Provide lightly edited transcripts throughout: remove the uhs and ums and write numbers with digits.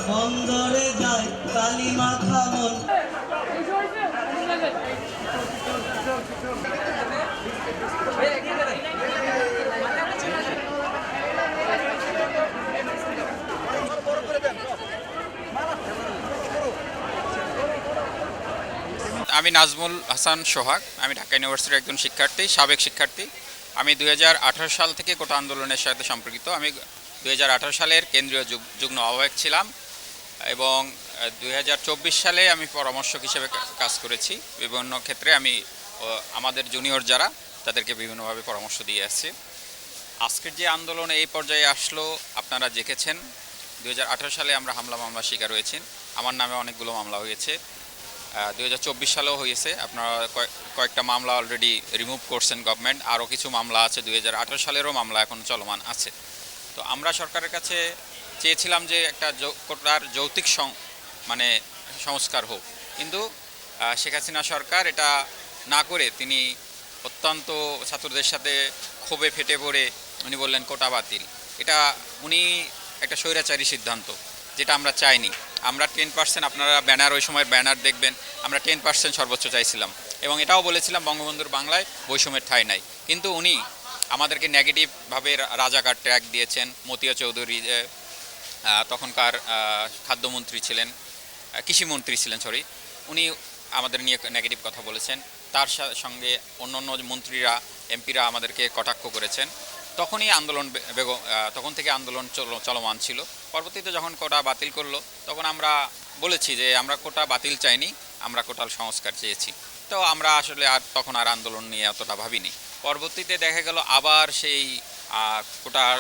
বন্দরে যায় কালী মাথা মন। আমি নাজমুল হাসান সোহাগ, আমি ঢাকা ইউনিভার্সিটির একজন শিক্ষার্থী, সাবেক শিক্ষার্থী। আমি 2018 সাল থেকে কোটা আন্দোলনের সাথে সম্পর্কিত। আমি 2018 সালের কেন্দ্রীয় যুগ্ম আহ্বায়ক ছিলাম এবং 2024 সালে আমি পরামর্শক হিসেবে কাজ করেছি। বিভিন্ন ক্ষেত্রে আমি আমাদের জুনিয়র যারা তাদেরকে বিভিন্নভাবে পরামর্শ দিয়ে আসছি। আজকের যে আন্দোলন এই পর্যায়ে আসলো আপনারা দেখেছেন। 2018 সালে আমরা মামলার শিকার হয়েছি। আমার নামে অনেকগুলো মামলা হয়েছে। 2024 সালেও হয়েছে। আপনারা কয়েকটা মামলা অলরেডি রিমুভ করছেন গভর্নমেন্ট। আরও কিছু মামলা আছে, 2018 সালেরও মামলা এখন চলমান আছে। তো আমরা সরকারের কাছে চেয়েছিলাম যে একটা কোটার যৌক্তিক মানে সংস্কার হোক, কিন্তু শেখ হাসিনা সরকার এটা না করে তিনি অত্যন্ত ছাত্রদের সাথে ক্ষোভে ফেটে পড়ে উনি বললেন কোটা বাতিল। এটা উনি একটা স্বৈরাচারী সিদ্ধান্ত, যেটা আমরা চাইনি। আমরা 10%, আপনারা ব্যানার, ওই সময়ের ব্যানার দেখবেন, আমরা 10% সর্বোচ্চ চাইছিলাম এবং এটাও বলেছিলাম বঙ্গবন্ধুর বাংলায় বৈষম্যের ঠাঁই নাই। কিন্তু উনি আমাদেরকে নেগেটিভভাবে রাজাকার ট্যাগ দিয়েছেন। মতিয়া চৌধুরী তখনকার খাদ্যমন্ত্রী ছিলেন, কৃষিমন্ত্রী ছিলেন, উনি আমাদের নিয়ে নেগেটিভ কথা বলেছেন। তার সঙ্গে অন্যান্য মন্ত্রীরা, এমপিরা আমাদেরকে কটাক্ষ করেছেন। তখন থেকে আন্দোলন চলমান ছিল। পরবর্তীতে যখন কোটা বাতিল করলো তখন আমরা বলেছি যে আমরা কোটা বাতিল চাইনি, আমরা কোটার সংস্কার চেয়েছি। তো আমরা আসলে তখন আর আন্দোলন নিয়ে অতটা ভাবিনি। পরবর্তীতে দেখা গেল আবার সেই কোটার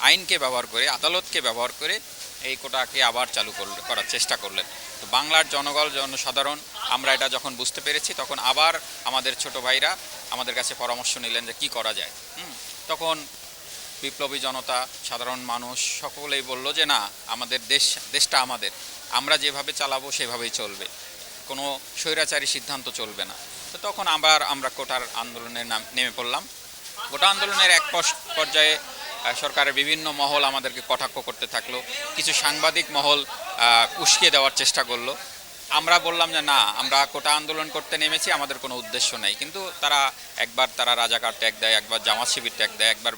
আইনকে ব্যবহার করে, আদালতকে ব্যবহার করে এই কোটাকে আবার চালু করার চেষ্টা করলেন। তো বাংলার জনসাধারণ আমরা এটা যখন বুঝতে পেরেছি তখন আবার আমাদের ছোট ভাইরা আমাদের কাছে পরামর্শ নিলেন যে কি করা যায়। তখন বিপ্লবী জনতা, সাধারণ মানুষ সকলেই বলল যে না, আমাদের দেশটা আমাদের, আমরা যেভাবে চালাবো সেভাবেই চলবে, কোনো স্বৈরাচারী সিদ্ধান্ত চলবে না। তো তখন আবার আমরা কোটার আন্দোলনের নেমে পড়লাম। কোটা আন্দোলনের এক পর্যায়ে সরকারের বিভিন্ন মহল আমাদেরকে কটাক্ষ করতে থাকলো, কিছু সাংবাদিক মহল উস্কিয়ে দেওয়ার চেষ্টা করলো। আমরা বললাম যে না, আমরা কোটা আন্দোলন করতে নেমেছি, আমাদের কোনো উদ্দেশ্য নেই। কিন্তু তারা রাজাকার ট্যাগ দেয়, একবার জামাত শিবির ট্যাগ দেয়, একবার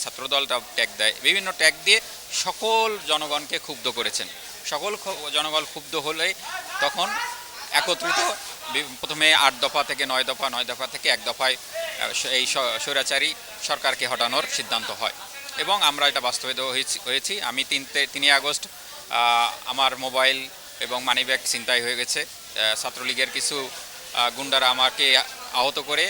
ছাত্রদলটা ট্যাগ দেয়, বিভিন্ন ট্যাগ দিয়ে সকল জনগণকে ক্ষুব্ধ করেছেন। সকল জনগণ ক্ষুব্ধ হলে তখন একত্রিত প্রথমে 8 দফা থেকে 9 দফা, 9 দফা থেকে 1 দফায় এই স্বৈরাচারী সরকারকে হটানোর সিদ্ধান্ত হয় এবং আমরা এটা বাস্তবায়িত হয়েছি। আমি 3 আগস্ট আমার মোবাইল এবং মানিব্যাগ ছিনতাই হয়ে গেছে। ছাত্রলীগের কিছু গুন্ডারা আমাকে আহত করে,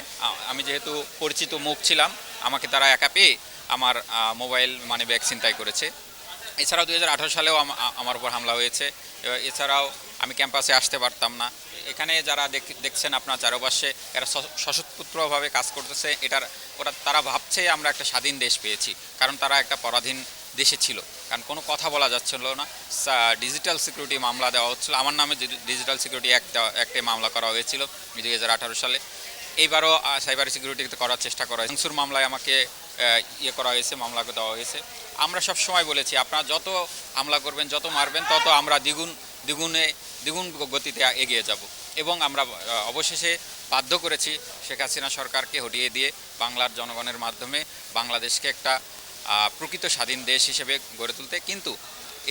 আমি যেহেতু পরিচিত মুখ ছিলাম, আমাকে তারা একা পেয়ে আমার মোবাইল মানিব্যাগ ছিনতাই করেছে। এছাড়াও 2018 সালেও আমার উপর হামলা হয়েছে। এছাড়াও আমি ক্যাম্পাসে আসতে পারতাম না। এখানে যারা দেখছেন আপনার চারপাশে, এরা সশস্ত্রভাবে কাজ করতেছে। তারা ভাবছে আমরা একটা স্বাধীন দেশ পেয়েছি, কারণ তারা একটা পরাধীন দেশে ছিল, কারণ কোনো কথা বলা যাচ্ছিল না। ডিজিটাল সিকিউরিটি মামলা দেওয়া হচ্ছিল, আমার নামে ডিজিটাল সিকিউরিটি অ্যাক্টে মামলা করা হয়েছিল 2018 সালে। এইবারও সাইবার সিকিউরিটিতে করার চেষ্টা করা হয়েছে। সংসুর মামলায় আমাকে করা হয়েছে, মামলা দেওয়া হয়েছে। আমরা সব সময় বলেছি আপনারা যত হামলা করবেন, যত মারবেন, তত আমরা দ্বিগুণ গতিতে এগিয়ে যাব এবং আমরা অবশেষে বাধ্য করেছি শেখ হাসিনা সরকারকে হটিয়ে দিয়ে বাংলার জনগণের মাধ্যমে বাংলাদেশকে একটা প্রকৃত স্বাধীন দেশ হিসেবে গড়ে তুলতে। কিন্তু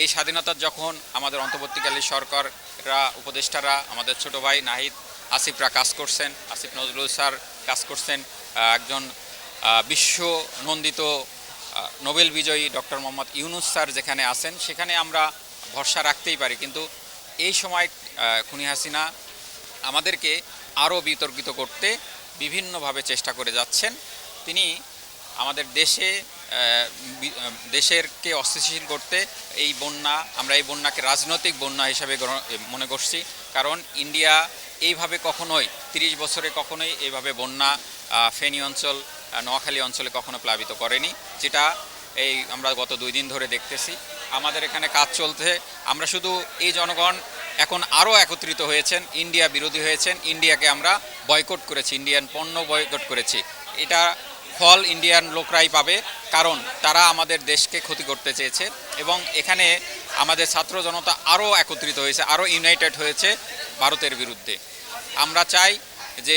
এই স্বাধীনতার যখন আমাদের অন্তর্বর্তীকালীন সরকাররা, উপদেষ্টারা, আমাদের ছোট ভাই নাহিদ আসিফরা কাজ করছেন, আসিফ নজরুল স্যার কাজ করছেন, একজন বিশ্ব নন্দিত নোবেল বিজয়ী ডক্টর মোহাম্মদ ইউনুস স্যার যেখানে আছেন, সেখানে আমরা ভরসা রাখতেই পারি। কিন্তু এই সময় খুনি হাসিনা আমাদেরকে আরও বিতর্কিত করতে বিভিন্নভাবে চেষ্টা করে যাচ্ছেন। তিনি আমাদের দেশেরকে অস্থিতিশীল করতে আমরা এই বন্যাকে রাজনৈতিক বন্যা হিসাবে মনে করছি। কারণ ইন্ডিয়া এইভাবে কখনোই 30 বছরে কখনোই এইভাবে বন্যা ফেনী অঞ্চল, নোয়াখালী অঞ্চলে কখনো প্লাবিত করেনি, যেটা আমরা গত 2 দিন ধরে দেখতেছি। আমাদের এখানে কাজ চলছে। আমরা শুধু এই জনগণ এখন আরও একত্রিত হয়েছেন, ইন্ডিয়া বিরোধী হয়েছেন, ইন্ডিয়াকে আমরা বয়কট করেছি, ইন্ডিয়ান পণ্য বয়কট করেছি। এটা ফল ইন্ডিয়ান লোকরাই পাবে, কারণ তারা আমাদের দেশকে ক্ষতি করতে চেয়েছে এবং এখানে আমাদের ছাত্র জনতা আরও একত্রিত হয়েছে, আরও ইউনাইটেড হয়েছে ভারতের বিরুদ্ধে। আমরা চাই যে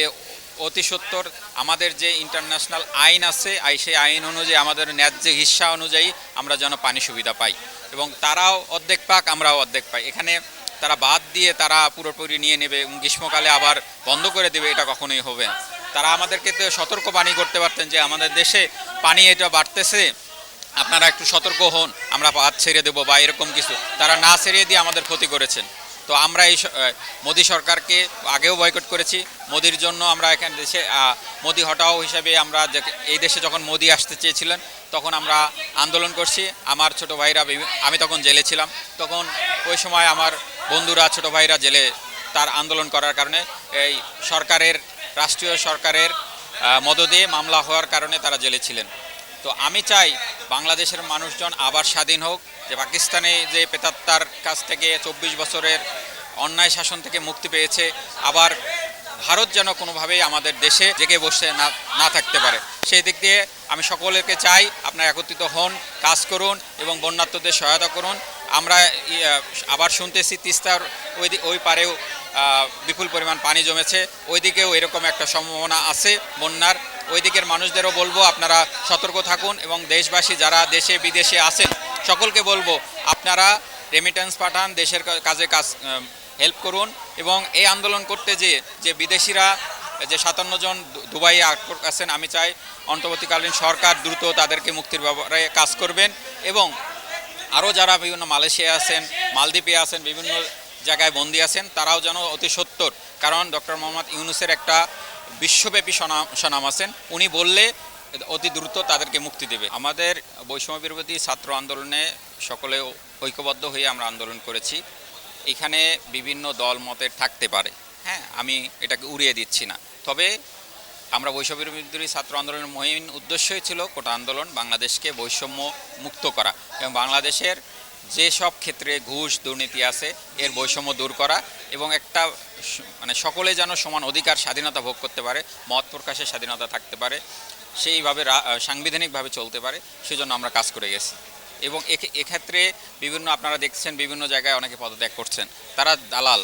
অতি সত্বর আমাদের যে ইন্টারন্যাশনাল আইন আছে, সেই আইন অনুযায়ী আমাদের ন্যায্য হিস্সা অনুযায়ী আমরা যেন পানি সুবিধা পাই এবং তারাও অর্ধেক পাক, আমরাও অর্ধেক পাই। এখানে তারা বাদ দিয়ে তারা পুরোপুরি নিয়ে নেবে এবং গ্রীষ্মকালে আবার বন্ধ করে দেবে, এটা কখনোই হবে না। তারা আমাদেরকে তো সতর্ক বাণী করতে পারতেন যে আমাদের দেশে পানি এটা বাড়তেছে, আপনারা একটু সতর্ক হন, আমরা বাদ ছেড়ে দেবো বা এরকম কিছু। তারা না ছেড়ে দিয়ে আমাদের ক্ষতি করেছেন। তো আমরা এই মোদি সরকারকে আগেও বয়কট করেছি। মোদির জন্য আমরা এখানে দেশে মোদি হটাও হিসাবে আমরা এই দেশে যখন মোদি আসতে চেয়েছিলেন তখন আমরা আন্দোলন করছি। আমার ছোট ভাইরা, আমি তখন জেলে ছিলাম, তখন ওই সময় আমার বন্ধুরা, ছোট ভাইরা জেলে তার আন্দোলন করার কারণে এই সরকারের, রাষ্ট্রীয় সরকারের মদদে মামলা হওয়ার কারণে তারা জেলে ছিলেন। তো আমি চাই বাংলাদেশের মানুষজন আবার স্বাধীন হোক, যে পাকিস্তানে যে প্রেতাত্মার কাছ থেকে 24 বছরের অন্যায় শাসন থেকে মুক্তি পেয়েছে, আবার ভারত যেন কোনোভাবেই আমাদের দেশে জেগে বসে না থাকতে পারে। সেই দিক দিয়ে আমি সকলকে চাই আপনারা একত্রিত হন, কাজ করুন এবং বন্যার্তদের সহায়তা করুন। আমরা আবার শুনতেছি তিস্তার ওই পারেও বিপুল পরিমাণ পানি জমেছে, ওইদিকেও এরকম একটা সম্ভাবনা আছে বন্যার। ওই দিকের মানুষদেরও বলবো আপনারা সতর্ক থাকুন এবং দেশবাসী যারা দেশে বিদেশে আছেন সকলকে বলবো আপনারা রেমিটেন্স পাঠান, দেশের কাজে হেল্প করুন। এবং এই আন্দোলন করতে যে বিদেশিরা যে 57 জন দুবাইয়ে আটক আছেন, আমি চাই অন্তর্বর্তীকালীন সরকার দ্রুত তাদেরকে মুক্তির ব্যাপারে কাজ করবেন এবং আরও যারা বিভিন্ন মালয়েশিয়া আছেন, মালদ্বীপে আছেন, বিভিন্ন জায়গায় বন্দী আছেন, তারাও যেন অতি সত্বর, কারণ ডক্টর মোহাম্মদ ইউনূসের একটা বিশ্বব্যাপী সুনাম আছেন, উনি বললে অতি দ্রুত তাদেরকে মুক্তি দেবে। আমাদের বৈষম্য বিরোধী ছাত্র আন্দোলনে সকলে ঐক্যবদ্ধ হয়ে আমরা আন্দোলন করেছি। এখানে বিভিন্ন দল মতের থাকতে পারে, হ্যাঁ, আমি এটাকে উড়িয়ে দিচ্ছি না, তবে আমরা বৈষম্য বিরোধী ছাত্র আন্দোলনের মহিম উদ্দেশ্যই ছিল কোটা আন্দোলন, বাংলাদেশকে বৈষম্য মুক্ত করা এবং বাংলাদেশের যেসব ক্ষেত্রে ঘুষ দুর্নীতি আছে এর বৈষম্য দূর করা এবং একটা মানে সকলে যেন সমান অধিকার, স্বাধীনতা ভোগ করতে পারে, মত প্রকাশের স্বাধীনতা থাকতে পারে, সেইভাবে সাংবিধানিকভাবে চলতে পারে, সেজন্য আমরা কাজ করে গেছি। এবং এক্ষেত্রে বিভিন্ন আপনারা দেখছেন বিভিন্ন জায়গায় অনেকে পদত্যাগ করছেন, তারা দালাল,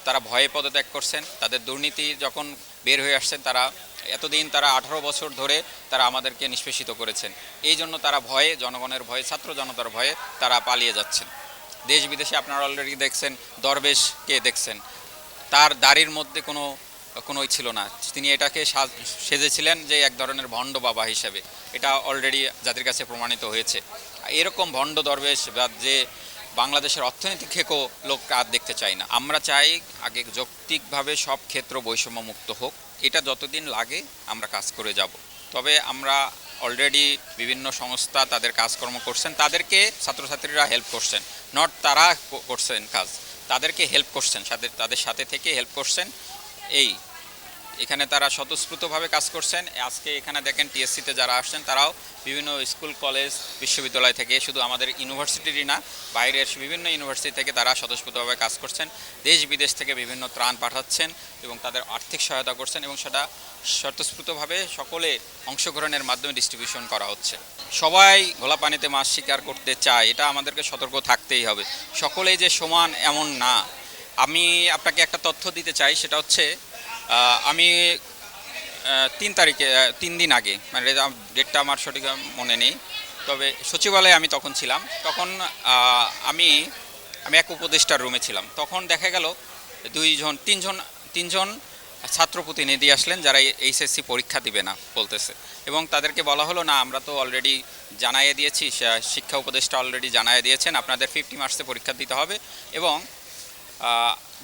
তারা ভয়ে পদত্যাগ করছেন। তাদের দুর্নীতি যখন বের হয়ে আসছেন, এতদিন তারা 18 বছর ধরে তারা আমাদেরকে নিষ্পেষিত করেছেন, এই জন্য তারা ভয়ে, জনগণের ভয়ে, ছাত্র জনতার ভয়ে তারা পালিয়ে যাচ্ছেন দেশ বিদেশে। আপনারা অলরেডি দেখছেন, দরবেশকে দেখছেন, তার দাড়ির মধ্যে কোনো ছিল না, তিনি এটাকে সেজেছিলেন যে এক ধরনের ভণ্ড বাবা হিসেবে, এটা অলরেডি জাতির কাছে প্রমাণিত হয়েছে। এরকম ভণ্ড দরবেশ বা যে বাংলাদেশের অর্থনৈতিক খেকো লোক আর দেখতে চাই না। আমরা চাই আগে যৌক্তিকভাবে সব ক্ষেত্র বৈষম্য মুক্ত হোক, এটা যতদিন লাগে আমরা কাজ করে যাব। তবে আমরা অলরেডি বিভিন্ন সংস্থা তাদের কাজকর্ম করছেন, তাদেরকে ছাত্রছাত্রীরা হেল্প করছেন, নট তারা করছেন কাজ, তাদেরকে হেল্প করছেন, তাদের সাথে থেকে হেল্প করছেন। এখানে তারা স্বতঃস্ফূর্তভাবে কাজ করছেন। আজকে এখানে দেখেন টিএসসিতে যারা আসছেন তারাও বিভিন্ন স্কুল, কলেজ, বিশ্ববিদ্যালয় থেকে, শুধু আমাদের ইউনিভার্সিটিরই না, বাইরের বিভিন্ন ইউনিভার্সিটি থেকে তারা স্বতঃস্ফূর্তভাবে কাজ করছেন, দেশ বিদেশ থেকে বিভিন্ন ত্রাণ পাঠাচ্ছেন এবং তাদের আর্থিক সহায়তা করছেন এবং সেটা স্বতঃস্ফূর্তভাবে সকলে অংশগ্রহণের মাধ্যমে ডিস্ট্রিবিউশন করা হচ্ছে। সবাই ঘোলা পানিতে মাছ শিকার করতে চায়, এটা আমাদেরকে সতর্ক থাকতেই হবে। সকলেই যে সমান এমন না। আমি আপনাকে একটা তথ্য দিতে চাই, সেটা হচ্ছে আমি 3 তারিখে 3 দিন আগে, মানে ডেটটা আমার সঠিক মনে নেই, তবে সচিবালয়ে আমি তখন ছিলাম। তখন আমি এক উপদেষ্টার রুমে ছিলাম। তখন দেখা গেল তিনজন ছাত্র প্রতিনিধি আসলেন যারা এইচএসসি পরীক্ষা দিবে না বলতেছে এবং তাদেরকে বলা হলো না, আমরা তো অলরেডি জানাইয়ে দিয়েছি, শিক্ষা উপদেষ্টা অলরেডি জানাইয়ে দিয়েছেন আপনাদের 50 মার্চে পরীক্ষা দিতে হবে এবং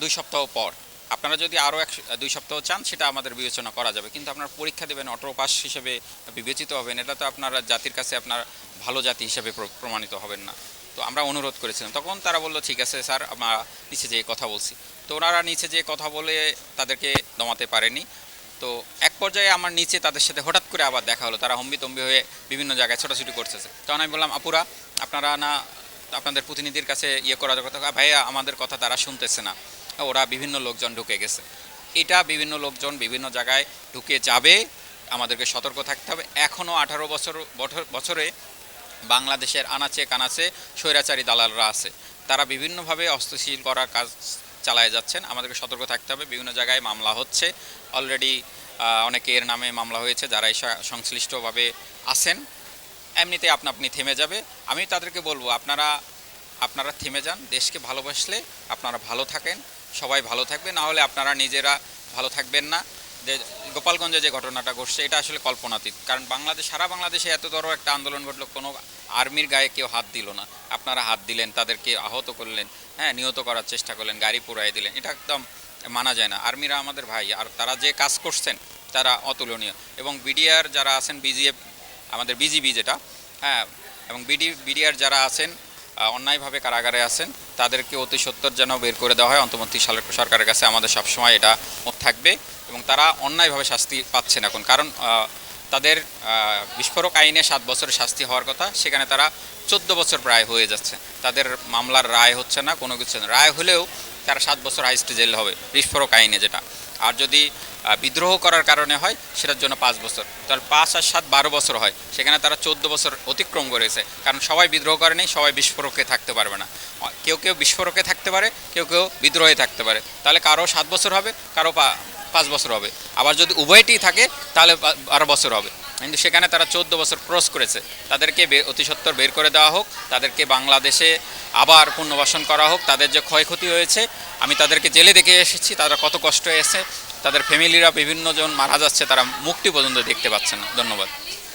2 সপ্তাহ পর আপনারা যদি আরও 2 সপ্তাহ চান সেটা আমাদের বিবেচনা করা যাবে, কিন্তু আপনার পরীক্ষা দেবেন, অটো পাস হিসেবে বিবেচিত হবেন, এটা তো আপনারা জাতির কাছে আপনার ভালো জাতি হিসেবে প্রমাণিত হবেন না। তো আমরা অনুরোধ করেছিলাম, তখন তারা বললো ঠিক আছে স্যার, আমরা নিচে যেয়ে কথা বলছি। তো ওনারা নিচে যেয়ে কথা বলে তাদেরকে দমাতে পারেনি। তো এক পর্যায়ে আমার নিচে তাদের সাথে হঠাৎ করে আবার দেখা হলো, তারা হম্বিতম্বি হয়ে বিভিন্ন জায়গায় ছোটাছুটি করতেছে। তখন আমি বললাম, আপুরা আপনারা না আপনাদের প্রতিনিধির কাছে করার কথা, ভাইয়া আমাদের কথা তারা শুনতেছে না, ওরা বিভিন্ন লোকজন ঢুকে গেছে। এটা বিভিন্ন লোকজন বিভিন্ন জায়গায় ঢুকে যাবে আমাদেরকে সতর্ক থাকতে হবে। এখনও 18 বছরে বাংলাদেশের আনাচে কানাচে স্বৈরাচারী দালালরা আছে, তারা বিভিন্নভাবে অস্থিতিশীল করার কাজ চালায় যাচ্ছেন। আমাদেরকে সতর্ক থাকতে হবে। বিভিন্ন জায়গায় মামলা হচ্ছে অলরেডি, অনেকের নামে মামলা হয়েছে যারা এই সংশ্লিষ্টভাবে আছেন। এমনিতে আপনি থেমে যাবে। আমি তাদেরকে বলবো আপনারা থেমে যান। দেশকে ভালোবাসলে আপনারা ভালো থাকেন, সবাই ভালো থাকবে, না হলে আপনারা নিজেরা ভালো থাকবেন না। যে গোপালগঞ্জে যে ঘটনাটা ঘটছে এটা আসলে কল্পনাতীত, কারণ সারা বাংলাদেশে এত বড় একটা আন্দোলন ঘটলো, কোনো আর্মির গায়ে কেউ হাত দিল না, আপনারা হাত দিলেন, তাদেরকে আহত করলেন, হ্যাঁ নিহত করার চেষ্টা করলেন, গাড়ি পুড়াই দিলেন, এটা একদম মানা যায় না। আর্মিরা আমাদের ভাই, আর তারা যে কাজ করছেন তারা অতুলনীয়। এবং বিডিআর যারা আছেন, বিজিএফ আমাদের বিজিবি যেটা, হ্যাঁ, এবং বিডিআর যারা আছেন অন্যায়ভাবে কারাগারে আছেন, তাদেরকে অতি সত্বর যেন বের করে দেওয়া হয়। অন্তর্বর্তী সরকারের কাছে আমাদের সবসময় এটা থাকবে। এবং তারা অন্যায়ভাবে শাস্তি পাচ্ছেন এখন, কারণ তাদের বিস্ফোরক আইনে 7 বছরের শাস্তি হওয়ার কথা, সেখানে তারা 14 বছর প্রায় হয়ে যাচ্ছে। তাদের মামলার রায় হচ্ছে না, কোনো কিছু না। রায় হলেও তারা 7 বছর হাইস্ট জেল হবে বিস্ফোরক আইনে যেটা। আর যদি বিদ্রোহ করার কারণে হয় সেটার জন্য 5 বছর, তাহলে 5 আর 7 12 বছর হয়। সেখানে তারা 14 বছর অতিক্রম করেছে, কারণ সবাই বিদ্রোহ করে নেই, সবাই বিস্ফোরকে থাকতে পারবে না। কেউ বিস্ফোরকে থাকতে পারে, কেউ বিদ্রোহে থাকতে পারে। তাহলে কারো 7 বছর হবে, কারো 5 বছর হবে। আবার যদি উভয়টি থাকে তাহলে 12 বছর হবে। কিন্তু সেখানে তারা 14 বছর ক্রস করেছে। তাদেরকে অতি সত্বর বের করে দেওয়া হোক, তাদেরকে বাংলাদেশে আবার পুনর্বাসন করা হোক। তাদের যে ক্ষয়ক্ষতি হয়েছে, আমি তাদেরকে জেলে দেখে এসেছি, তারা কত কষ্ট হয়েছে, তাদের ফ্যামিলিরা বিভিন্ন জন মারা যাচ্ছে, তারা মুক্তি পর্যন্ত দেখতে পাচ্ছেন না। ধন্যবাদ।